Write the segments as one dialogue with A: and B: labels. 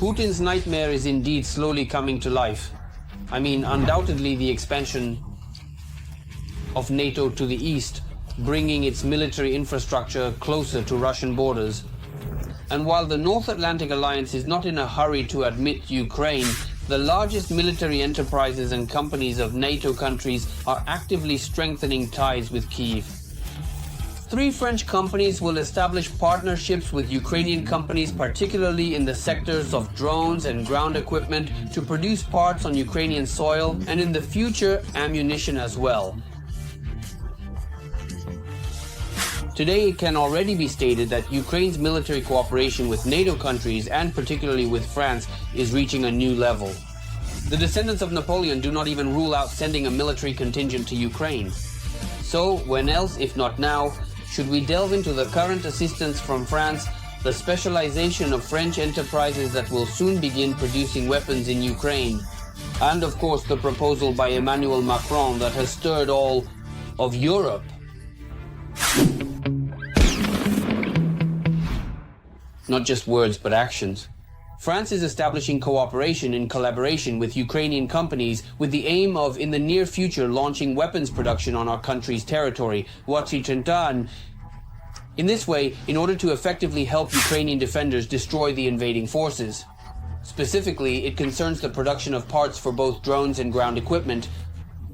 A: Putin's nightmare is indeed slowly coming to life. I mean, undoubtedly the expansion of NATO to the east, bringing its military infrastructure closer to Russian borders. And while the North Atlantic Alliance is not in a hurry to admit Ukraine, the largest military enterprises and companies of NATO countries are actively strengthening ties with Kyiv. 3 French companies will establish partnerships with Ukrainian companies, particularly in the sectors of drones and ground equipment, to produce parts on Ukrainian soil, and in the future, ammunition as well. Today, it can already be stated that Ukraine's military cooperation with NATO countries, and particularly with France, is reaching a new level. The descendants of Napoleon do not even rule out sending a military contingent to Ukraine. So, when else, if not now, should we delve into the current assistance from France, the specialization of French enterprises that will soon begin producing weapons in Ukraine, and of course the proposal by Emmanuel Macron that has stirred all of Europe? Not just words, but actions. France is establishing cooperation and collaboration with Ukrainian companies with the aim of, in the near future, launching weapons production on our country's territory. In this way, in order to effectively help Ukrainian defenders destroy the invading forces. Specifically, it concerns the production of parts for both drones and ground equipment,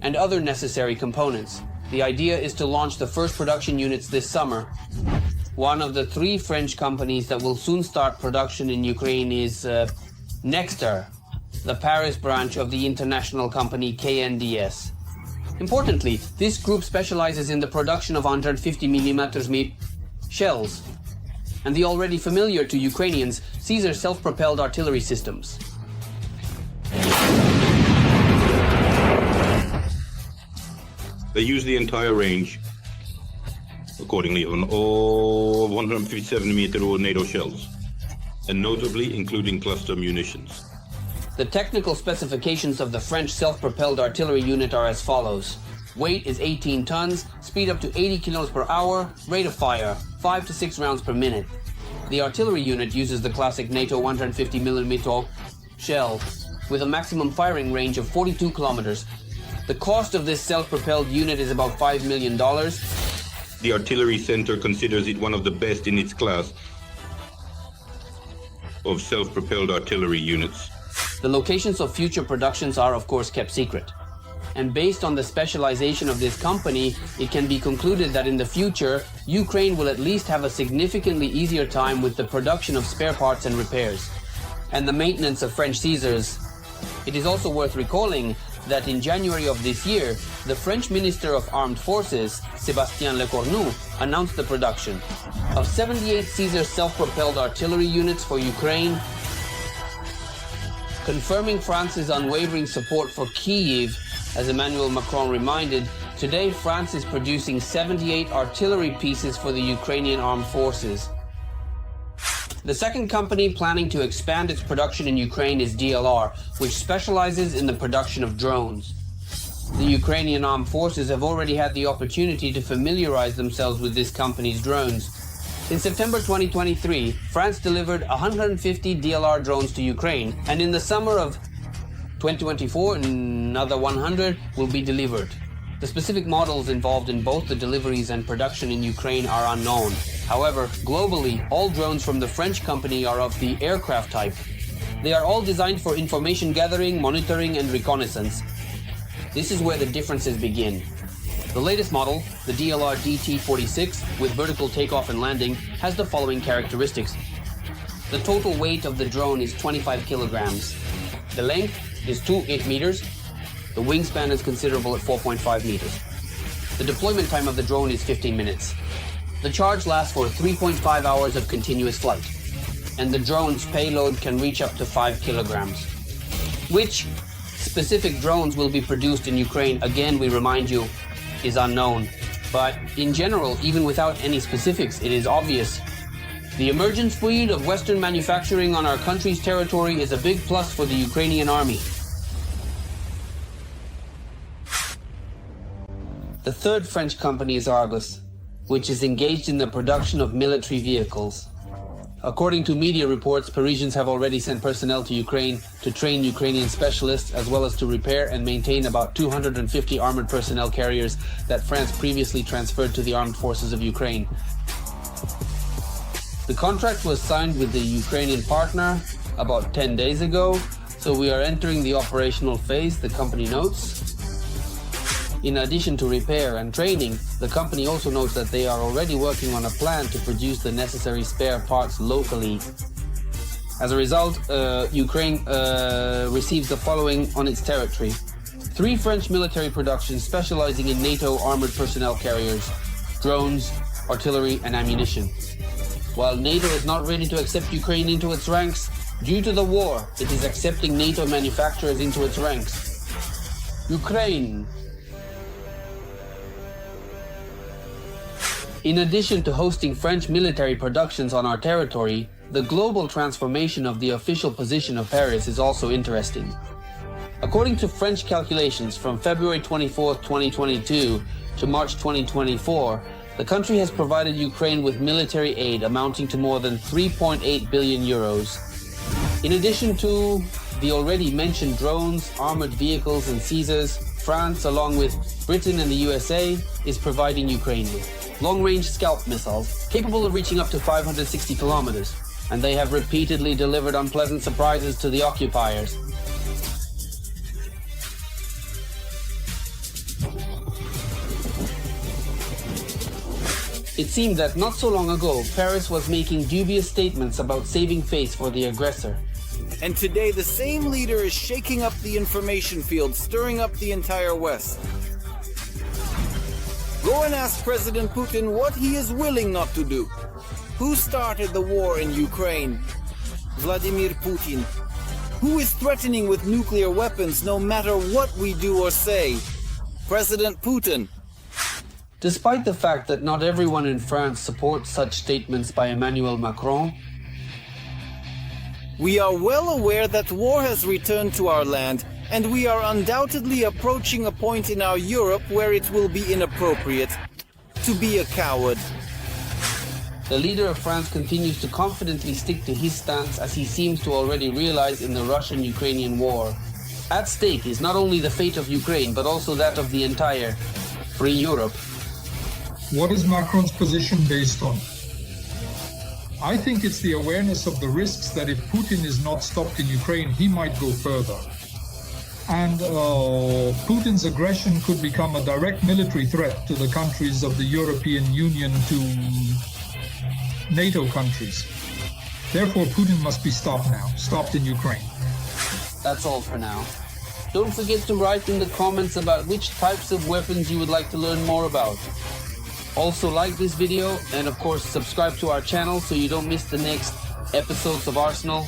A: and other necessary components. The idea is to launch the first production units this summer. One of the 3 French companies that will soon start production in Ukraine is Nexter, the Paris branch of the international company KNDS. Importantly, this group specializes in the production of 150mm shells, and the already familiar to Ukrainians Caesar self-propelled artillery systems.
B: They use the entire range, accordingly, on all 157mm NATO shells, and notably including cluster munitions.
A: The technical specifications of the French self-propelled artillery unit are as follows. Weight is 18 tons, speed up to 80 kilos per hour, rate of fire 5 to 6 rounds per minute. The artillery unit uses the classic NATO 150mm shell with a maximum firing range of 42 kilometers. The cost of this self-propelled unit is about $5 million.
B: The Artillery Center considers it one of the best in its class of self-propelled artillery units.
A: The locations of future productions are, of course, kept secret. And based on the specialization of this company, it can be concluded that in the future, Ukraine will at least have a significantly easier time with the production of spare parts and repairs, and the maintenance of French Caesars. It is also worth recalling that in January of this year, the French Minister of Armed Forces, Sébastien Lecornu, announced the production of 78 Caesar self-propelled artillery units for Ukraine, confirming France's unwavering support for Kyiv. As Emmanuel Macron reminded, today France is producing 78 artillery pieces for the Ukrainian armed forces. The second company planning to expand its production in Ukraine is DLR, which specializes in the production of drones. The Ukrainian armed forces have already had the opportunity to familiarize themselves with this company's drones. In September 2023, France delivered 150 DLR drones to Ukraine, and in the summer of 2024, another 100 will be delivered. The specific models involved in both the deliveries and production in Ukraine are unknown. However, globally, all drones from the French company are of the aircraft type. They are all designed for information gathering, monitoring, and reconnaissance. This is where the differences begin. The latest model, the DLR DT-46, with vertical takeoff and landing, has the following characteristics. The total weight of the drone is 25 kilograms. The length is 2.8 meters. The wingspan is considerable at 4.5 meters. The deployment time of the drone is 15 minutes. The charge lasts for 3.5 hours of continuous flight, and the drone's payload can reach up to 5 kilograms. Which specific drones will be produced in Ukraine, again, we remind you, is unknown. But in general, even without any specifics, it is obvious. The emergent speed of Western manufacturing on our country's territory is a big plus for the Ukrainian army. The third French company is Argus, which is engaged in the production of military vehicles. According to media reports, Parisians have already sent personnel to Ukraine to train Ukrainian specialists, as well as to repair and maintain about 250 armored personnel carriers that France previously transferred to the armed forces of Ukraine. The contract was signed with the Ukrainian partner about 10 days ago, so we are entering the operational phase, the company notes. In addition to repair and training, the company also notes that they are already working on a plan to produce the necessary spare parts locally. As a result, Ukraine receives the following on its territory: 3 French military productions specializing in NATO armored personnel carriers, drones, artillery and ammunition. While NATO is not ready to accept Ukraine into its ranks, due to the war, it is accepting NATO manufacturers into its ranks. Ukraine. In addition to hosting French military productions on our territory, the global transformation of the official position of Paris is also interesting. According to French calculations, from February 24, 2022 to March 2024, the country has provided Ukraine with military aid amounting to more than 3.8 billion euros. In addition to the already mentioned drones, armored vehicles and Caesars, France, along with Britain and the USA, is providing Ukraine with long-range scalp missiles capable of reaching up to 560 kilometers, and they have repeatedly delivered unpleasant surprises to the occupiers. It seemed that not so long ago, Paris was making dubious statements about saving face for the aggressor.
C: And today the same leader is shaking up the information field, stirring up the entire West. Go and ask President Putin what he is willing not to do. Who started the war in Ukraine? Vladimir Putin. Who is threatening with nuclear weapons no matter what we do or say? President Putin.
A: Despite the fact that not everyone in France supports such statements by Emmanuel Macron,
C: we are well aware that war has returned to our land, and we are undoubtedly approaching a point in our Europe where it will be inappropriate to be a coward.
A: the leader of France continues to confidently stick to his stance, as he seems to already realize in the Russian-Ukrainian war. At stake is not only the fate of Ukraine, but also that of the entire free Europe.
D: What is Macron's position based on? I think it's the awareness of the risks that if Putin is not stopped in Ukraine, he might go further. And Putin's aggression could become a direct military threat to the countries of the European Union, to NATO countries. Therefore, Putin must be stopped now, stopped in Ukraine.
A: That's all for now. Don't forget to write in the comments about which types of weapons you would like to learn more about. Also like this video, and of course subscribe to our channel so you don't miss the next episodes of Arsenal.